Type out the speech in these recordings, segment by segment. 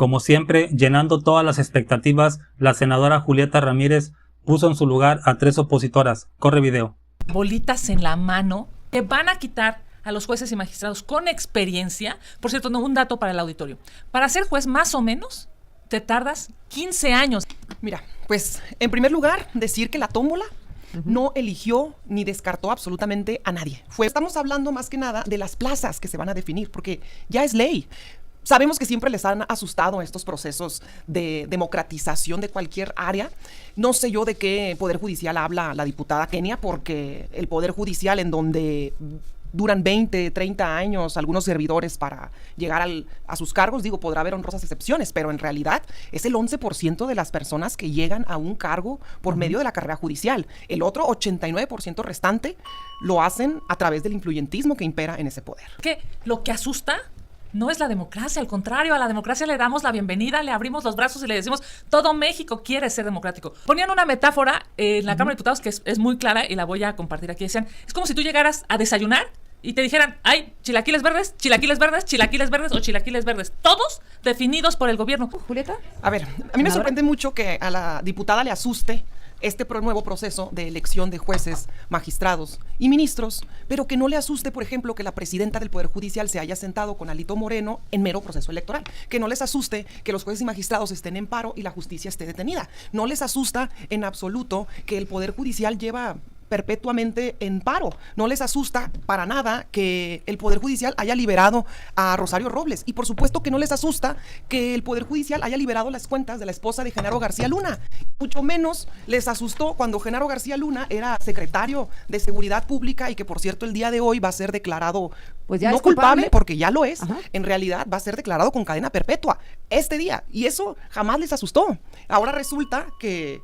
Como siempre, llenando todas las expectativas, la senadora Julieta Ramírez puso en su lugar a 3 opositoras. Corre video. Bolitas en la mano que van a quitar a los jueces y magistrados con experiencia. Por cierto, no, un dato para el auditorio. Para ser juez, más o menos, te tardas 15 años. Mira, pues, en primer lugar, decir que la tómbola no eligió ni descartó absolutamente a nadie. Estamos hablando más que nada de las plazas que se van a definir, porque ya es ley. Sabemos que siempre les han asustado estos procesos de democratización de cualquier área. No sé yo de qué Poder Judicial habla la diputada Kenia, porque el Poder Judicial, en donde duran 20, 30 años algunos servidores para llegar a sus cargos, digo, podrá haber honrosas excepciones, pero en realidad es el 11% de las personas que llegan a un cargo por medio de la carrera judicial. El otro 89% restante lo hacen a través del influyentismo que impera en ese poder. Que lo que asusta no es la democracia, al contrario, a la democracia le damos la bienvenida, le abrimos los brazos y le decimos, todo México quiere ser democrático. Ponían una metáfora en la Cámara de Diputados que es muy clara y la voy a compartir aquí. Decían, es como si tú llegaras a desayunar y te dijeran, hay chilaquiles verdes, chilaquiles verdes, chilaquiles verdes o chilaquiles verdes, todos definidos por el gobierno. Julieta. A ver, a mí me sorprende mucho que a la diputada le asuste este nuevo proceso de elección de jueces, magistrados y ministros, pero que no le asuste, por ejemplo, que la presidenta del Poder Judicial se haya sentado con Alito Moreno en mero proceso electoral, que no les asuste que los jueces y magistrados estén en paro y la justicia esté detenida. No les asusta en absoluto que el Poder Judicial lleva perpetuamente en paro. No les asusta para nada que el Poder Judicial haya liberado a Rosario Robles. Y por supuesto que no les asusta que el Poder Judicial haya liberado las cuentas de la esposa de Genaro García Luna. Mucho menos les asustó cuando Genaro García Luna era secretario de Seguridad Pública y que, por cierto, el día de hoy va a ser declarado pues ya no es culpable, porque ya lo es. Ajá. En realidad va a ser declarado con cadena perpetua este día. Y eso jamás les asustó. Ahora resulta que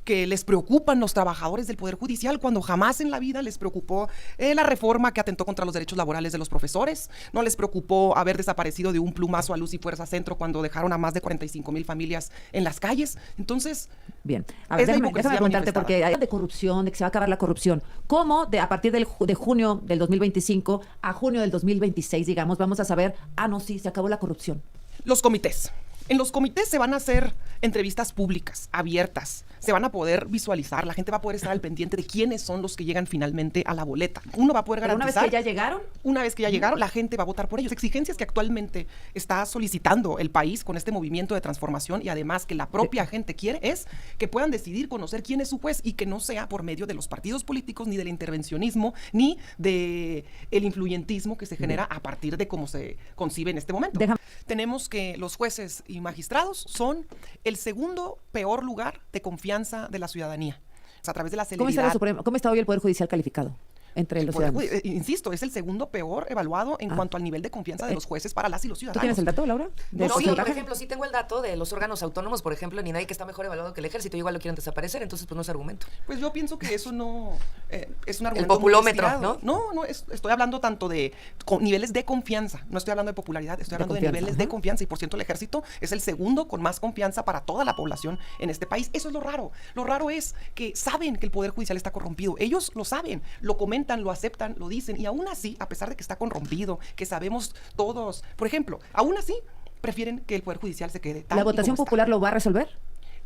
les preocupan los trabajadores del Poder Judicial cuando jamás en la vida les preocupó la reforma que atentó contra los derechos laborales de los profesores, no les preocupó haber desaparecido de un plumazo a Luz y Fuerza Centro cuando dejaron a más de 45,000 familias en las calles. Entonces, bien, a ver, déjame preguntarte, porque hay de corrupción, de que se va a acabar la corrupción. ¿Cómo a partir de junio del 2025 a junio del 2026, digamos, vamos a saber, no, sí, se acabó la corrupción? Los comités. En los comités se van a hacer entrevistas públicas, abiertas. Se van a poder visualizar, la gente va a poder estar al pendiente de quiénes son los que llegan finalmente a la boleta. Uno va a poder garantizar. ¿Una vez que ya llegaron? Una vez que ya llegaron, la gente va a votar por ellos. Exigencias que actualmente está solicitando el país con este movimiento de transformación y además que la propia gente quiere es que puedan decidir conocer quién es su juez y que no sea por medio de los partidos políticos, ni del intervencionismo, ni del influyentismo que se genera a partir de cómo se concibe en este momento. Tenemos que los jueces y magistrados son el segundo peor lugar de confianza de la ciudadanía. O sea, a través de la celeridad. ¿Cómo está hoy el Poder Judicial calificado entre los ciudadanos? Insisto, es el segundo peor evaluado en cuanto al nivel de confianza de los jueces para las y los ciudadanos. ¿Tú tienes el dato, Laura? No, yo, por ejemplo, sí tengo el dato de los órganos autónomos, por ejemplo, en INAI, que está mejor evaluado que el ejército, igual lo quieren desaparecer, entonces pues no es argumento. Pues yo pienso que eso no es un argumento. El populómetro, ¿no? No, estoy hablando tanto de niveles de confianza, no estoy hablando de popularidad, estoy hablando de niveles de confianza y por cierto el ejército es el segundo con más confianza para toda la población en este país. Eso es lo raro. Lo raro es que saben que el Poder Judicial está corrompido. Ellos lo saben, lo comentan, lo aceptan, lo dicen y aún así, a pesar de que está corrompido, que sabemos todos, por ejemplo, aún así prefieren que el Poder Judicial se quede tal. ¿La votación popular lo va a resolver?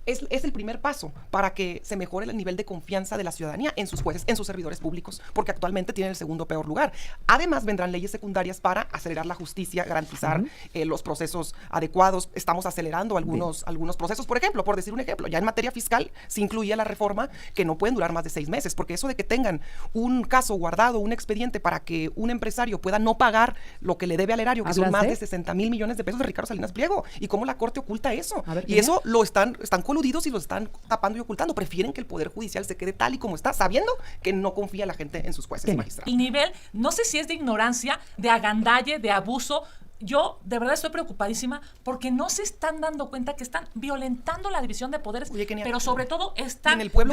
Es el primer paso para que se mejore el nivel de confianza de la ciudadanía en sus jueces, en sus servidores públicos, porque actualmente tienen el segundo peor lugar. Además, vendrán leyes secundarias para acelerar la justicia, garantizar los procesos adecuados. Estamos acelerando algunos procesos. Por ejemplo, por decir un ejemplo, ya en materia fiscal se incluía la reforma que no pueden durar más de 6 meses, porque eso de que tengan un caso guardado, un expediente para que un empresario pueda no pagar lo que le debe al erario, que son más de 60,000 millones de pesos de Ricardo Salinas Pliego, y cómo la Corte oculta eso. Y eso lo están coludidos y lo están tapando y ocultando. Prefieren que el Poder Judicial se quede tal y como está, sabiendo que no confía la gente en sus jueces y magistrados. El nivel, no sé si es de ignorancia, de agandalle, de abuso. Yo de verdad estoy preocupadísima porque no se están dando cuenta que están violentando la división de poderes, pero sobre todo están en el pueblo,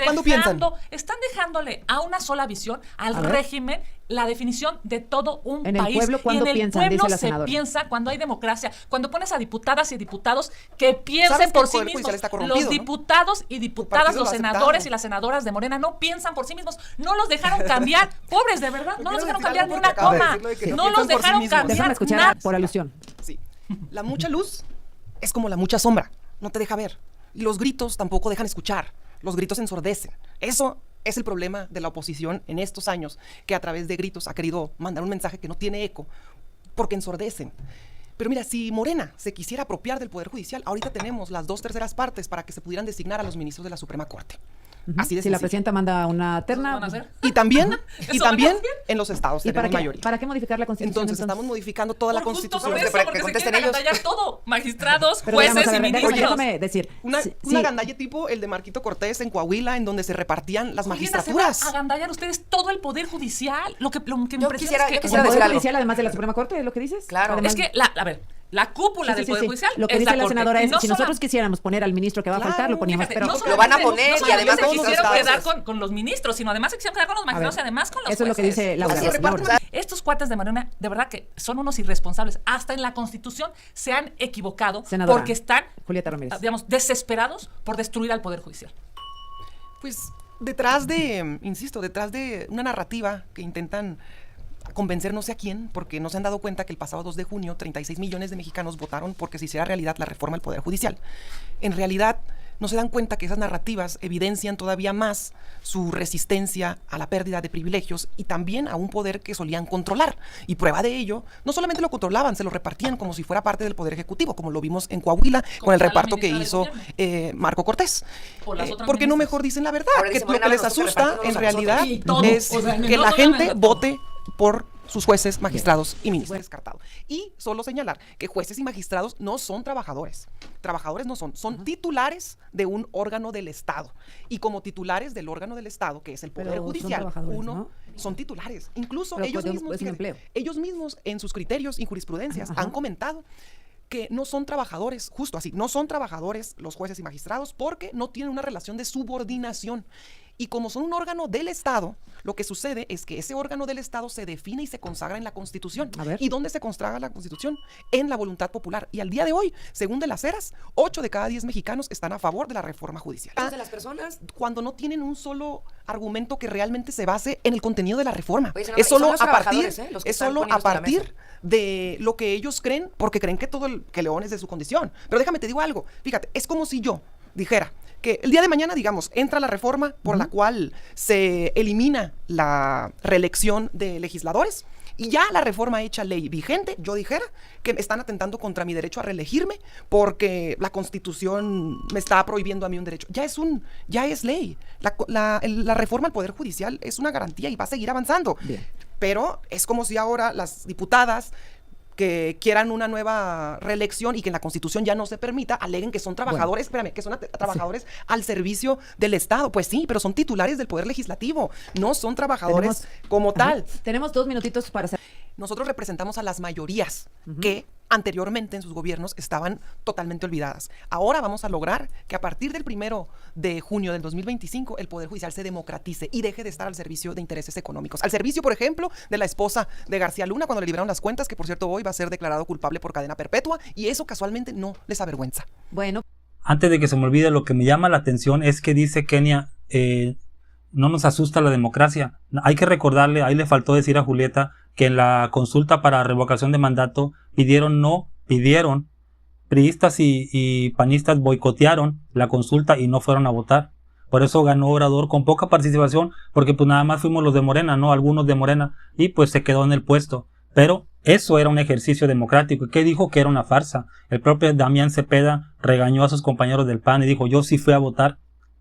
están dejándole a una sola visión, al régimen, la definición de todo un país. En el pueblo, ¿cuándo piensan? En el pueblo se piensa cuando hay democracia, cuando pones a diputadas y diputados que piensen por sí mismos. Los diputados y diputadas, los senadores y las senadoras de Morena no piensan por sí mismos. No los dejaron cambiar, pobres, de verdad, no los dejaron cambiar ni una coma. No los dejaron cambiar. Déjame escuchar nada. Por alusión. Sí. La mucha luz es como la mucha sombra, no te deja ver. Y los gritos tampoco dejan escuchar, los gritos ensordecen. Eso es el problema de la oposición en estos años, que a través de gritos ha querido mandar un mensaje que no tiene eco, porque ensordecen. Pero mira, si Morena se quisiera apropiar del Poder Judicial, ahorita tenemos las 2/3 partes para que se pudieran designar a los ministros de la Suprema Corte. Así de Si la sencillo. presidenta manda una terna. ¿Van a hacer? Y también ¿Eso van a hacer? en los estados ¿Y tenemos mayoría. para qué modificar la Constitución? Entonces estamos modificando toda la Por justo Constitución. por eso, para que porque se contesten quieren ellos. agandallar todo. Magistrados, Pero jueces vamos a y ver, ministros. déjame decir. Una sí, gandalla tipo el de Marquito Cortés en Coahuila, en donde se repartían las Oigan, magistraturas. se van a agandallar ustedes todo el Poder Judicial. Lo que me Yo impresiona quisiera- es que... yo ¿El quisiera Poder decir algo. Judicial, además de la Suprema Corte, es lo que dices? Claro. Además- Es que, a ver, la cúpula del Poder Judicial Lo que es dice la Corte. senadora Y es, no si sola- nosotros quisiéramos poner al ministro que va a Claro, faltar, lo poníamos. Fíjate, Pero no Lo van a solamente- poner, no y solamente además se con quisieron los quedar estados. con los ministros, sino además se quisieron quedar con los magistrados y ver, además con los eso es lo que jueces. dice Laura. Así se reparten. Laura. Estos cuates de Morena, de verdad que son unos irresponsables. Hasta en la Constitución se han equivocado Senadora, porque están, Julieta Ramírez. digamos, desesperados por destruir al Poder Judicial. Pues detrás de, insisto, detrás de una narrativa que intentan convencer no sé a quién, porque no se han dado cuenta que el pasado 2 de junio 36 millones de mexicanos votaron porque se hiciera realidad la reforma al Poder Judicial. En realidad no se dan cuenta que esas narrativas evidencian todavía más su resistencia a la pérdida de privilegios y también a un poder que solían controlar. Y prueba de ello, no solamente lo controlaban, se lo repartían como si fuera parte del Poder Ejecutivo, como lo vimos en Coahuila con el la reparto que ministra del hizo Marco Cortés. O las otras ¿Por qué no ministras. mejor dicen la verdad? Ahora Que dice lo Morena, que les nos toca asusta repartirnos en a nosotros. realidad Y todo, es o sea, en el que la otro gente lado. vote por sus jueces, magistrados y ministros descartados. Y solo señalar que jueces y magistrados no son trabajadores. Trabajadores no son titulares de un órgano del Estado. Y como titulares del órgano del Estado, que es el Poder Pero son Judicial, trabajadores, uno, ¿no? son titulares. Incluso Pero ellos pues, mismos, es un empleo. ellos mismos en sus criterios y jurisprudencias Ajá. han comentado que no son trabajadores, justo así, no son trabajadores los jueces y magistrados porque no tienen una relación de subordinación. Y como son un órgano del Estado, lo que sucede es que ese órgano del Estado se define y se consagra en la Constitución. A ver. ¿Y dónde se consagra la Constitución? En la voluntad popular. Y al día de hoy, según de las Heras, 8 de cada 10 mexicanos están a favor de la reforma judicial. Muchas de las personas. Cuando no tienen un solo argumento que realmente se base en el contenido de la reforma. Oye, senadora, Es y son solo los a partir, trabajadores, los que es están solo a poniendo esto en la partir mesa. de lo que ellos creen, porque creen que que León es de su condición. Pero déjame te digo algo, fíjate, es como si yo dijera que el día de mañana, digamos, entra la reforma por la cual se elimina la reelección de legisladores y ya la reforma hecha ley vigente, yo dijera que me están atentando contra mi derecho a reelegirme porque la Constitución me está prohibiendo a mí un derecho. Ya es ley. La reforma al Poder Judicial es una garantía y va a seguir avanzando. Bien. Pero es como si ahora las diputadas que quieran una nueva reelección y que en la Constitución ya no se permita, aleguen que son trabajadores, espérame, que son trabajadores al servicio del Estado. Pues sí, pero son titulares del Poder Legislativo, no son trabajadores como tal. Tenemos 2 minutitos para hacer. Nosotros representamos a las mayorías que anteriormente en sus gobiernos estaban totalmente olvidadas. Ahora vamos a lograr que a partir del 1 de junio del 2025 el Poder Judicial se democratice y deje de estar al servicio de intereses económicos. Al servicio, por ejemplo, de la esposa de García Luna cuando le liberaron las cuentas, que por cierto hoy va a ser declarado culpable por cadena perpetua, y eso casualmente no les avergüenza. Bueno, Antes de que se me olvide, lo que me llama la atención es que dice Kenia, no nos asusta la democracia. Hay que recordarle, ahí le faltó decir a Julieta que en la consulta para revocación de mandato pidieron, priistas y panistas boicotearon la consulta y no fueron a votar. Por eso ganó Obrador con poca participación, porque pues nada más fuimos los de Morena, ¿no? Algunos de Morena, y pues se quedó en el puesto. Pero eso era un ejercicio democrático. ¿Y qué dijo? Que era una farsa. El propio Damián Cepeda regañó a sus compañeros del PAN y dijo, yo sí fui a votar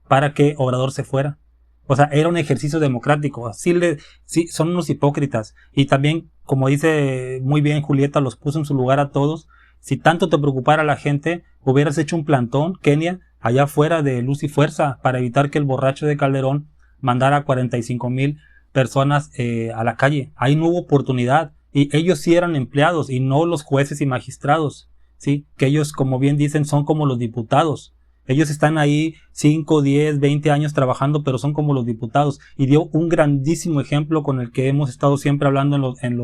para que Obrador se fuera. O sea, era un ejercicio democrático. Sí, son unos hipócritas. Y también, como dice muy bien Julieta, los puso en su lugar a todos. Si tanto te preocupara la gente, hubieras hecho un plantón, Kenia, allá afuera de Luz y Fuerza, para evitar que el borracho de Calderón mandara 45,000 personas a la calle. Ahí no hubo oportunidad. Y ellos sí eran empleados y no los jueces y magistrados. ¿Sí? Que ellos, como bien dicen, son como los diputados. Ellos están ahí 5, 10, 20 años trabajando, pero son como los diputados. Y dio un grandísimo ejemplo con el que hemos estado siempre hablando en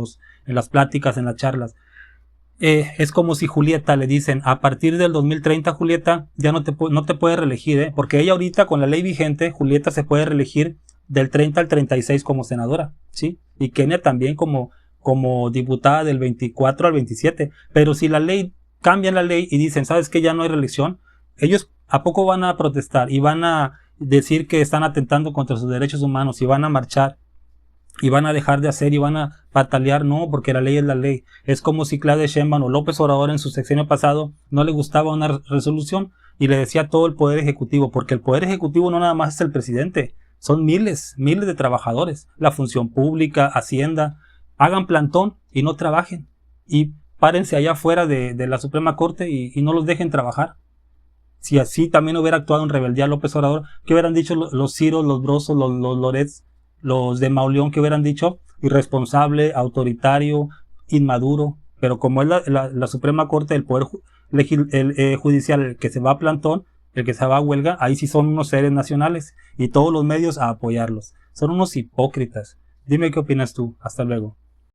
las pláticas, en las charlas. Es como si Julieta le dicen, a partir del 2030, Julieta, ya no te puedes reelegir, porque ella ahorita con la ley vigente, Julieta se puede reelegir del 30 al 36 como senadora, ¿sí? Y Kenia también como diputada del 24 al 27. Pero si la ley cambian la ley y dicen, ¿sabes qué? Ya no hay reelección. Ellos ¿a poco van a protestar y van a decir que están atentando contra sus derechos humanos y van a marchar y van a dejar de hacer y van a patalear? No, porque la ley es la ley. Es como si Claudia Sheinbaum o López Obrador en su sexenio pasado no le gustaba una resolución y le decía a todo el Poder Ejecutivo, porque el Poder Ejecutivo no nada más es el presidente, son miles de trabajadores, la función pública, Hacienda, hagan plantón y no trabajen y párense allá afuera de la Suprema Corte y no los dejen trabajar. Si así también hubiera actuado en rebeldía López Obrador, ¿qué hubieran dicho los Ciros, los Brosos, los Lorets, los de Mauleón? ¿Qué hubieran dicho? Irresponsable, autoritario, inmaduro. Pero como es la Suprema Corte del Poder Judicial el que se va a plantón, el que se va a huelga, ahí sí son unos seres nacionales y todos los medios a apoyarlos. Son unos hipócritas. Dime qué opinas tú. Hasta luego.